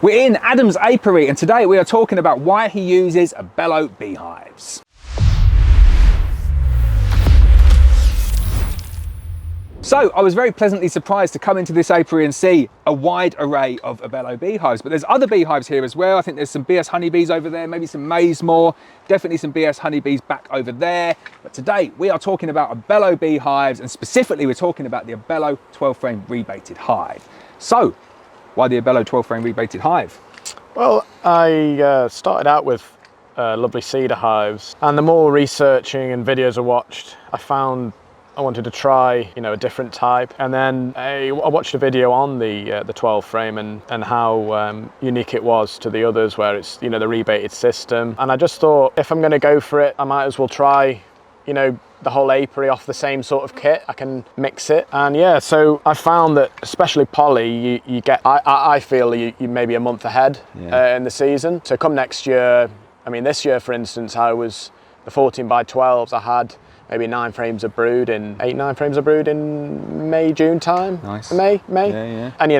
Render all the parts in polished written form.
We're in Adam's apiary and today we are talking about why he uses Abelo beehives. So I was very pleasantly surprised to come into this apiary and see a wide array of Abelo beehives, but there's other beehives here as well. I think there's some BS honeybees over there, maybe some Maysmore, definitely some BS honeybees back over there. But today we are talking about Abelo beehives, and specifically we're talking about the Abelo 12 frame rebated hive. So why the Abelo 12 frame rebated hive? Well, I started out with lovely cedar hives, and the more researching and videos I watched, I found I wanted to try, a different type. And then I watched a video on the 12 frame and how unique it was to the others, where it's, the rebated system. And I just thought, if I'm going to go for it, I might as well try, the whole apiary off the same sort of kit. I can mix it. And yeah, so I found that especially poly, you get, I feel you maybe a month ahead in the season. So come next year, this year, for instance, I was the 14 by 12s. I had maybe 9 frames of brood in 9 frames of brood in May, June time. Nice. May. Yeah. And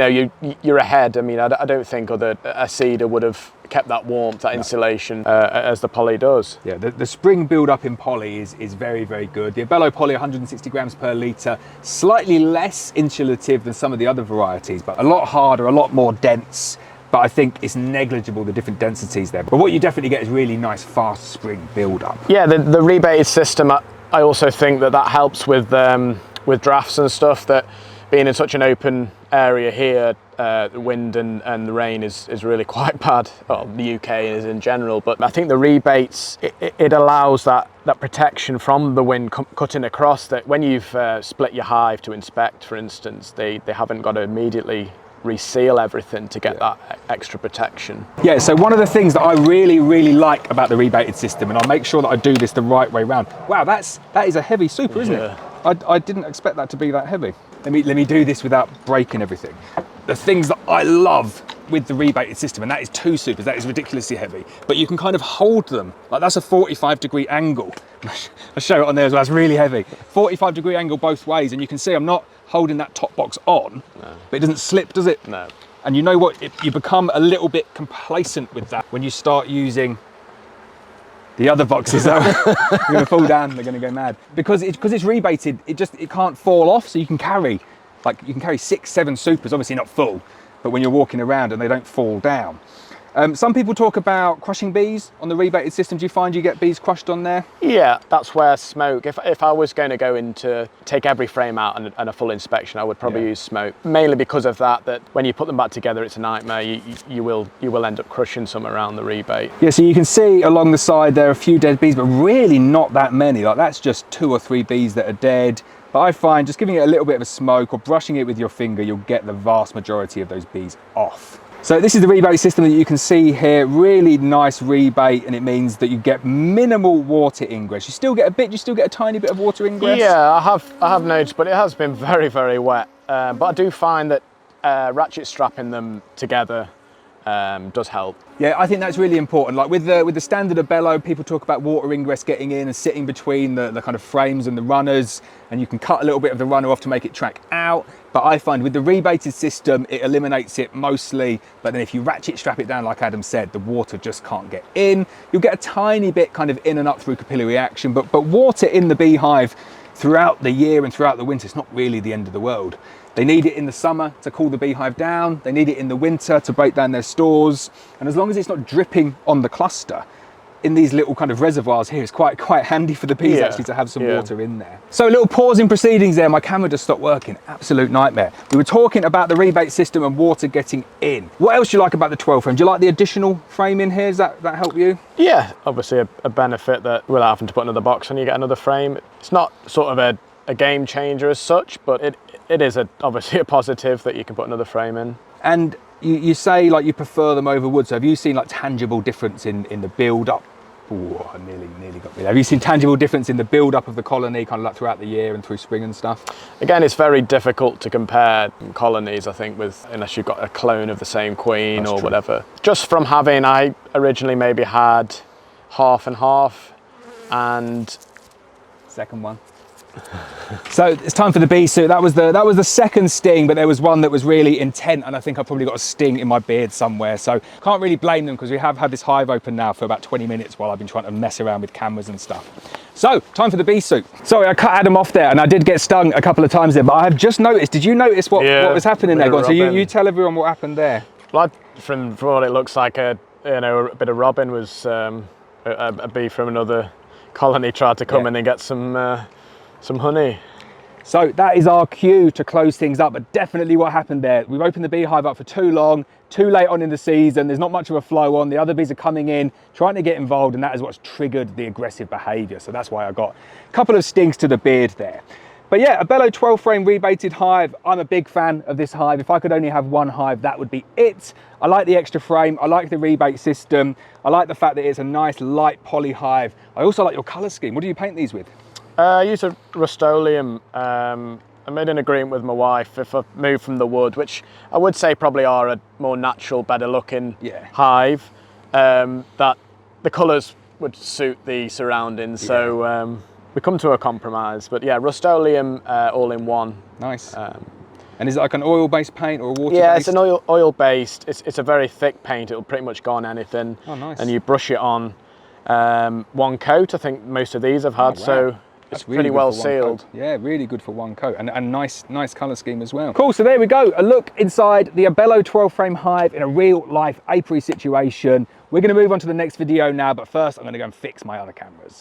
you're ahead. I don't think a cedar would have kept that warmth, that insulation as the poly does. Yeah, the spring build up in poly is very, very good. The Abelo poly, 160 grams per litre, slightly less insulative than some of the other varieties, but a lot harder, a lot more dense. But I think it's negligible, the different densities there. But what you definitely get is really nice, fast spring build up. Yeah, the rebated system, I also think that helps with drafts and stuff, that being in such an open area here, the wind and the rain is really quite bad. Well, the UK is in general, but I think the rebates, it allows that protection from the wind cutting across, that when you've split your hive to inspect, for instance, they haven't got to immediately reseal everything to get that extra protection. Yeah, so one of the things that I really, really like about the rebated system, and I'll make sure that I do this the right way round. Wow, that is a heavy super, isn't it? I didn't expect that to be that heavy. Let me do this without breaking everything. The things that I love with the rebated system, and that is 2 supers, that is ridiculously heavy, but you can kind of hold them, like that's a 45-degree angle. I'll show it on there as well, it's really heavy. 45-degree angle both ways, and you can see I'm not holding that top box on, but it doesn't slip, does it? No. And you know what, you become a little bit complacent with that when you start using the other boxes. That you're going to fall down, they're going to go mad. Because it's rebated, it can't fall off, so you can carry 6, 7 supers, obviously not full, but when you're walking around and they don't fall down. Some people talk about crushing bees on the rebated system. Do you find you get bees crushed on there? Yeah, that's where smoke, if I was going to go into take every frame out and a full inspection, I would probably use smoke, mainly because of that when you put them back together, it's a nightmare. You will end up crushing some around the rebate. Yeah, so you can see along the side there are a few dead bees, but really not that many. Like that's just 2 or 3 bees that are dead. But I find just giving it a little bit of a smoke or brushing it with your finger, you'll get the vast majority of those bees off. So this is the rebate system that you can see here, really nice rebate, and it means that you get minimal water ingress. You still get a tiny bit of water ingress? Yeah, I have noticed, but it has been very, very wet. But I do find that ratchet strapping them together does help. Yeah, I think that's really important. Like with the standard Abelo, people talk about water ingress getting in and sitting between the kind of frames and the runners, and you can cut a little bit of the runner off to make it track out. But I find with the rebated system, it eliminates it mostly. But then if you ratchet strap it down, like Adam said, the water just can't get in. You'll get a tiny bit kind of in and up through capillary action, but water in the beehive throughout the year and throughout the winter, it's not really the end of the world. They need it in the summer to cool the beehive down. They need it in the winter to break down their stores. And as long as it's not dripping on the cluster, in these little kind of reservoirs here, it's quite handy for the bees actually to have some water in there. So a little pause in proceedings there. My camera just stopped working. Absolute nightmare. We were talking about the rebate system and water getting in. What else do you like about the 12 frame? Do you like the additional frame in here? Does that help you? Yeah, obviously a benefit that without having to put another box on, you get another frame. It's not sort of a game changer as such, but it is obviously a positive that you can put another frame in. And you say like you prefer them over wood, so have you seen like tangible difference in the build up? Oh, I nearly got me there. Have you seen tangible difference in the build up of the colony kind of like throughout the year and through spring and stuff? Again, it's very difficult to compare colonies, I think, unless you've got a clone of the same queen. That's or true. Whatever. Just from having, I originally maybe had half and half, and second one. So it's time for the bee suit. That was the second sting, but there was one that was really intent, and I think I probably got a sting in my beard somewhere. So can't really blame them, because we have had this hive open now for about 20 minutes while I've been trying to mess around with cameras and stuff. So time for the bee suit. Sorry, I cut Adam off there, and I did get stung a couple of times there, but I have just noticed. Did you notice what was happening there? Go on, so you tell everyone what happened there. Well, from what it looks like, a bit of robin was a bee from another colony tried to come in and get some honey. So that is our cue to close things up, but definitely what happened there, we've opened the beehive up for too long, too late on in the season, there's not much of a flow on, the other bees are coming in, trying to get involved, and that is what's triggered the aggressive behaviour. So that's why I got a couple of stings to the beard there. But yeah, Abelo 12 frame rebated hive. I'm a big fan of this hive. If I could only have one hive, that would be it. I like the extra frame. I like the rebate system. I like the fact that it's a nice light poly hive. I also like your colour scheme. What do you paint these with? I use a Rust-Oleum. I made an agreement with my wife, if I move from the wood, which I would say probably are a more natural, better looking hive, that the colours would suit the surroundings. So we come to a compromise. But yeah, Rust-Oleum all in one. Nice. And is it like an oil-based paint or a water-based? Yeah, it's an oil-based. It's a very thick paint. It'll pretty much go on anything. Oh, nice. And you brush it on one coat. I think most of these have had. Oh, wow. So it's really pretty well sealed. Yeah, really good for one coat, and nice colour scheme as well. Cool, so there we go. A look inside the Abelo 12 frame hive in a real life apiary situation. We're going to move on to the next video now, but first I'm going to go and fix my other cameras.